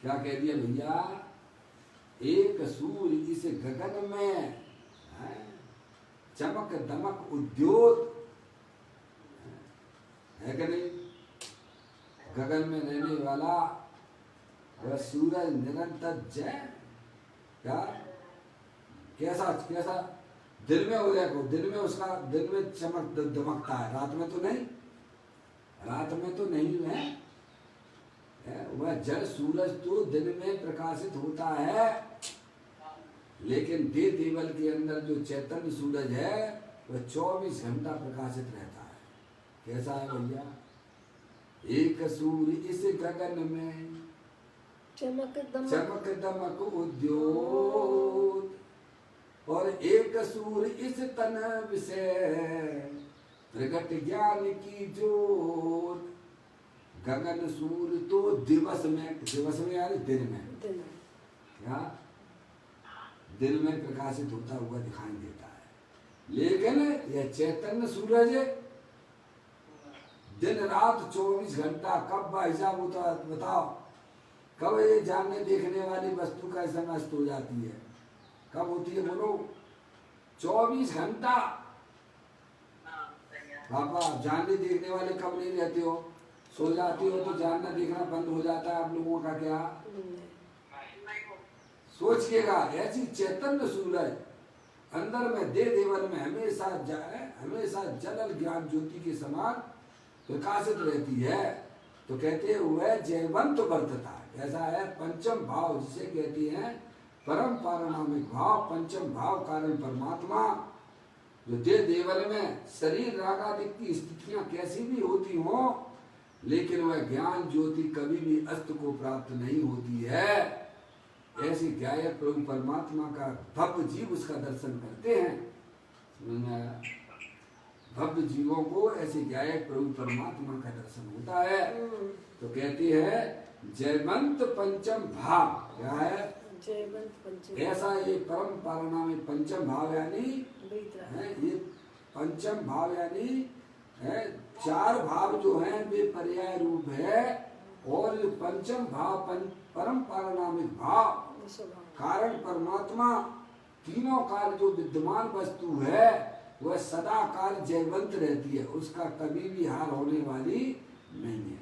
क्या कह दिया भैया? एक सूर्य इस गगन में चमक दमक उद्योत है कि नहीं? गगन में रहने वाला वह सूरज निरंतर जय क्या कैसा कैसा दिन में उदय को, दिन में उसका दिन में चमक दमकता है, रात में तो नहीं, रात में तो नहीं है। वह जल सूरज तो दिन में प्रकाशित होता है, लेकिन दे देवल के अंदर जो चैतन्य सूरज है वह 24 घंटा प्रकाशित रहता है। कैसा है भैया? एक सूर्य इस गगन में चमक दमक उद्योत, और एक सूर्य इस तन विषय प्रगट ज्ञान की जोत। गगन सूर्य तो दिवस में यानी दिन में क्या दिन में प्रकाशित होता हुआ दिखाई देता है, लेकिन यह चैतन्य सूरज दिन रात 24 घंटा कब भाई साहब होता बताओ? कब ये जानने देखने वाली वस्तु का समय अस्त हो जाती है? कब होती है बोलो? 24 घंटा। पापा जानने देखने वाले कब नहीं रहते हो? सो जाती हो तो जानना देखना बंद हो जाता है आप लोगों का क्या? सोचिएगा, ऐसी चैतन्य सूरज अंदर में दे देवल में हमेशा हमेशा जलल ज्ञान ज्योति के समान प्रकाशित रहती है। तो कहते हैं वह जयवंत वर्तता है। कैसा है? पंचम भाव जिसे कहते हैं परम पारमार्थिक भाव, पंचम भाव कारण परमात्मा जो दे देवल में शरीर राग आदि की स्थितियां कैसी भी होती हो, लेकिन वह ज्ञान ज्योति कभी भी अस्त को प्राप्त नहीं होती है। ऐसी गायक प्रभु परमात्मा का भव्य जीव उसका दर्शन करते हैं। समझ में आया? भव्य जीवों को ऐसे गायक प्रभु परमात्मा का दर्शन होता है। तो कहती है जयवंत पंचम भाव। क्या है? जयवंत पंचम। ऐसा ये परम पारणा में पंचम भाव यानी ये पंचम भाव यानी चार भाव जो हैं वे पर्याय रूप है, और जो पंचम भाव परम पारणामिक भाव कारण परमात्मा तीनों काल जो विद्यमान वस्तु है वह सदा काल जयवंत रहती है, उसका कभी भी हार होने वाली नहीं है।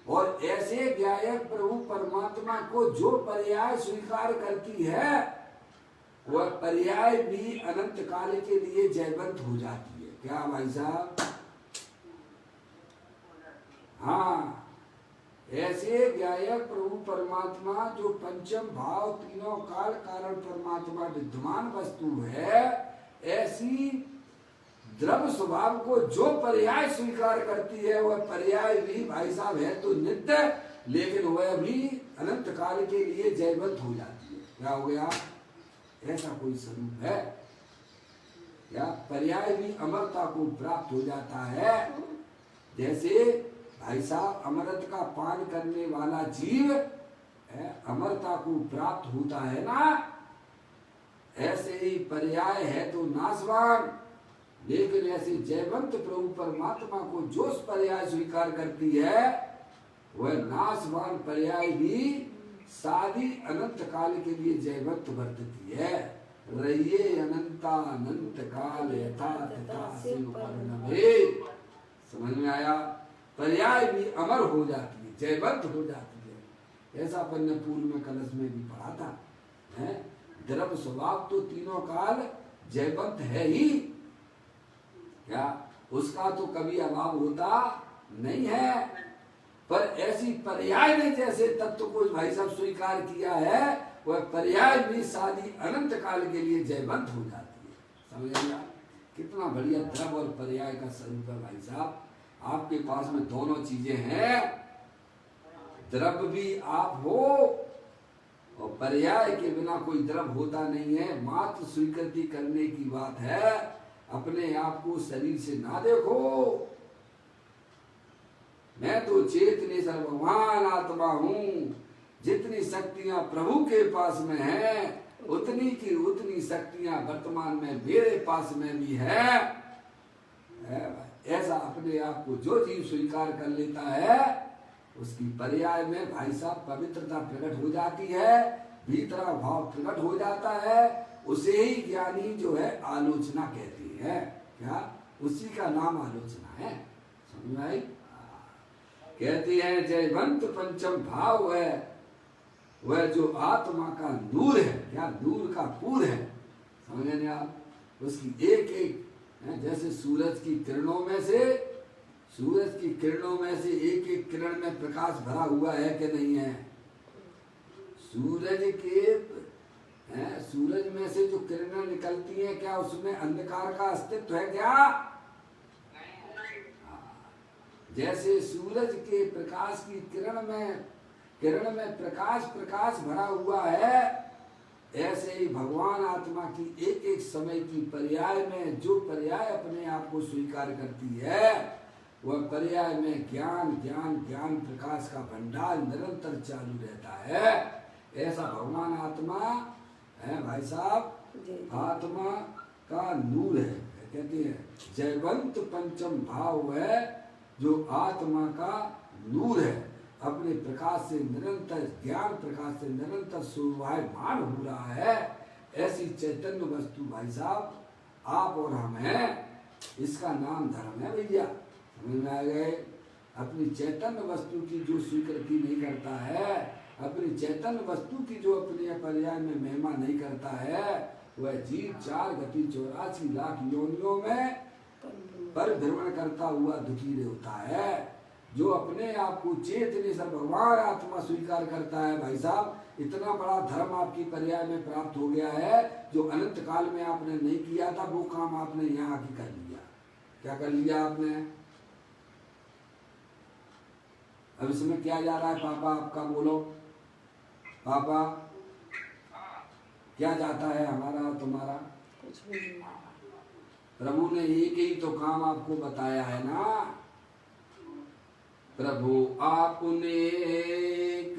और ऐसे गायक प्रभु परमात्मा को जो पर्याय स्वीकार करती है वह पर्याय भी अनंत काल के लिए जयवंत हो जाती है। क्या भाई साहब? हाँ, ऐसे गायक प्रभु परमात्मा जो पंचम भाव तीनों काल कारण परमात्मा विद्यमान वस्तु है, ऐसी द्रव्य स्वभाव को जो पर्याय स्वीकार करती है वह पर्याय भी भाई साहब है तो नित्य, लेकिन वह भी अनंत काल के लिए जयवंत हो जाती है। क्या हो गया? ऐसा कोई स्वरूप है या पर्याय भी अमरता को प्राप्त हो जाता है। जैसे भाई साहब अमृत का पान करने वाला जीव अमरता को प्राप्त होता है ना, ऐसे ही पर्याय है तो नाशवान, लेकिन ऐसे जयवंत प्रभु परमात्मा को जो पर्याय स्वीकार करती है वह नाशवान पर्याय भी सादी अनंत काल के लिए जयवंत वर्तती है। रहिए अनंता अनंत काल यथा तथा शिव पर्णवे। समझ में आया? पर्याय भी अमर हो जाती है, जयवंत हो जाती है। ऐसा अपन ने पूर्व में कलश में भी पढ़ा था, है द्रव्य स्वभाव तो तीनों काल जयवंत है ही, क्या उसका तो कभी अभाव होता नहीं है। पर ऐसी पर्याय ने जैसे तत्व को भाई साहब स्वीकार किया है वह पर्याय भी सादी अनंत काल के लिए जयवंत हो जाती है। समझिए कितना बढ़िया द्रव्य और पर्याय का स्वरूप है भाई साहब। आपके पास में दोनों चीजें हैं, द्रव्य भी आप हो और पर्याय के बिना कोई द्रव्य होता नहीं है। मात्र स्वीकृति करने की बात है, अपने आप को शरीर से ना देखो। मैं तो चेतने सर्वमान आत्मा हूं, जितनी शक्तियां प्रभु के पास में हैं उतनी की उतनी शक्तियां वर्तमान में मेरे पास में भी है। ऐसा अपने आप को जो जीव स्वीकार कर लेता है उसकी पर्याय में भाई साहब पवित्रता प्रकट हो जाती है, भीतरा भाव प्रकट हो जाता है। उसे ही ज्ञानी जो है आलोचना कहती है। क्या? उसी का नाम आलोचना है। समझ में आई? कहती है जयवंत पंचम भाव है वह जो आत्मा का नूर है। क्या? नूर का पूर है। समझे आप? उसकी एक एक जैसे सूरज की किरणों में से एक एक किरण में प्रकाश भरा हुआ है कि नहीं है? सूरज में से जो किरणें निकलती हैं क्या उसमें अंधकार का अस्तित्व है क्या? जैसे सूरज के प्रकाश की किरण में प्रकाश भरा हुआ है, ऐसे ही भगवान आत्मा की एक एक समय की पर्याय में जो पर्याय अपने आप को स्वीकार करती है वह पर्याय में ज्ञान प्रकाश का भंडार निरंतर चालू रहता है। ऐसा भगवान आत्मा है भाई साहब, आत्मा का नूर है। कहते हैं जयवंत पंचम भाव है जो आत्मा का नूर है, अपने प्रकाश से निरंतर ज्ञान प्रकाश से निरंतर शोभायमान हो रहा है। ऐसी चैतन्य वस्तु भाई साहब आप और हम हैं, इसका नाम धर्म है भैया। समझ में आ गए? अपनी चैतन्य वस्तु की जो स्वीकृति नहीं करता है, अपनी चैतन्य वस्तु की जो अपने पर्याय में महिमा नहीं करता है, वह जीव 4 गति 84 लाख योनियों में पर भ्रमण करता हुआ दुखी होता है। जो अपने आप को चेतने से भगवान आत्मा स्वीकार करता है भाई साहब, इतना बड़ा धर्म आपकी पर्याय में प्राप्त हो गया है। जो अनंत काल में आपने नहीं किया था वो काम आपने यहाँ आके कर लिया। क्या कर लिया आपने? अब इसमें क्या जा रहा है? पापा आपका बोलो, पापा क्या जाता है हमारा और तुम्हारा? कुछ भी नहीं। प्रभु ने एक ही तो काम आपको बताया है ना। प्रभु आपने एक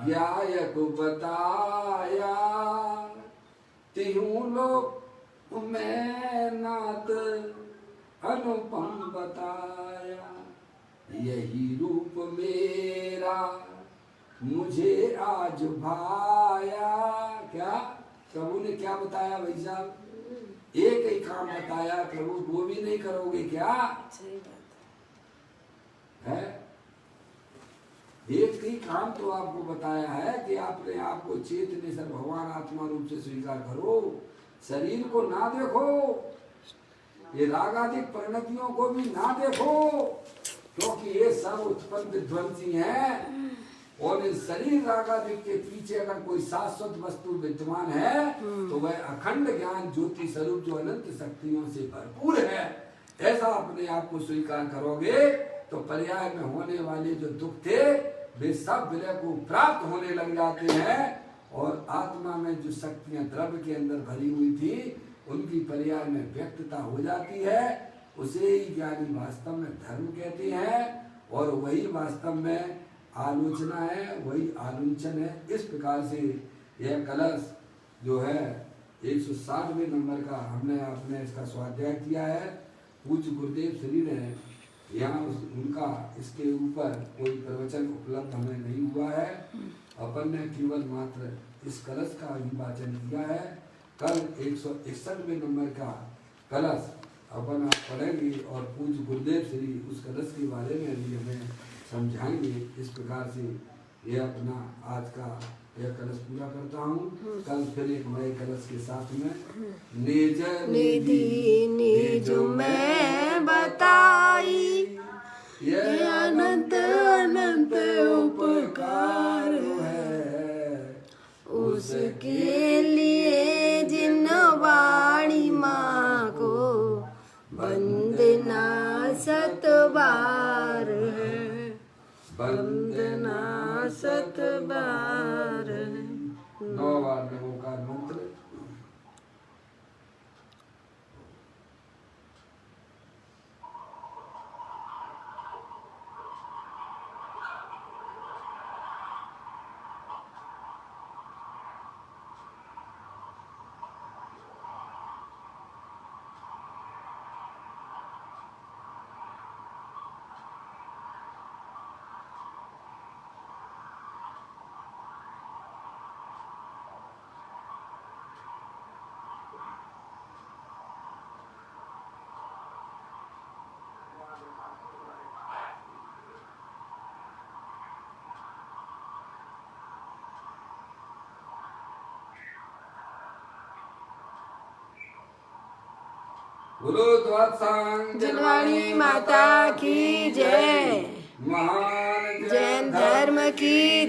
गायक बताया, तिहु लोक में नाथ अनुपम बताया। यही रूप मेरा मुझे आज भाया। क्या प्रभु ने क्या बताया भाई साहब? एक ही काम बताया। प्रभु वो भी नहीं करोगे क्या? सही बात है। एक ही काम तो आपको बताया है कि आपने आपको चेतने से भगवान आत्मा रूप से स्वीकार करो, शरीर को ना देखो, ये रागादिक परिणतियों को भी ना देखो, क्योंकि ये सब उत्पन्न विध्वंसी हैं। और इस शरीर रागादि के पीछे अगर कोई शाश्वत वस्तु विद्यमान है तो वह अखंड ज्ञान ज्योति स्वरूप जो अनंत शक्तियों से भरपूर है। ऐसा अपने आप को स्वीकार करोगे तो पर्याय में होने वाले जो दुख थे वे सब विलय को प्राप्त होने लग जाते हैं और आत्मा में जो शक्तियां द्रव्य के अंदर भरी हुई थी उनकी पर्याय में व्यक्तता हो जाती है। उसे ही ज्ञानी वास्तव में धर्म कहते हैं और वही वास्तव में आलोचना है, वही आलोचन है। इस प्रकार से यह कलश जो है 160वें नंबर का हमने आपने इसका स्वाध्याय किया है। पूज्य गुरुदेव श्री ने यहाँ उनका इसके ऊपर कोई प्रवचन उपलब्ध हमें नहीं हुआ है। अपन ने केवल मात्र इस कलश का ही वाचन किया है। कल 161वें नंबर का कलश अपन आप पढ़ेंगे और पूज्य गुरुदेव श्री उस कलश के बारे में भी हमें समझाएंगे। इस प्रकार से यह अपना आज का यह कलश पूरा करता हूँ। कल फिर एक नए कलश के साथ में निज निधि निज में बताई ये अनंत अनंत उपकार है उसके लिए जिन वाणी माँ को वंदना सत बार है वंदना सत बार है। 9 बार नमोकार मंत्र। बोलो जिनवाणी माता की जय। महान जैन धर्म की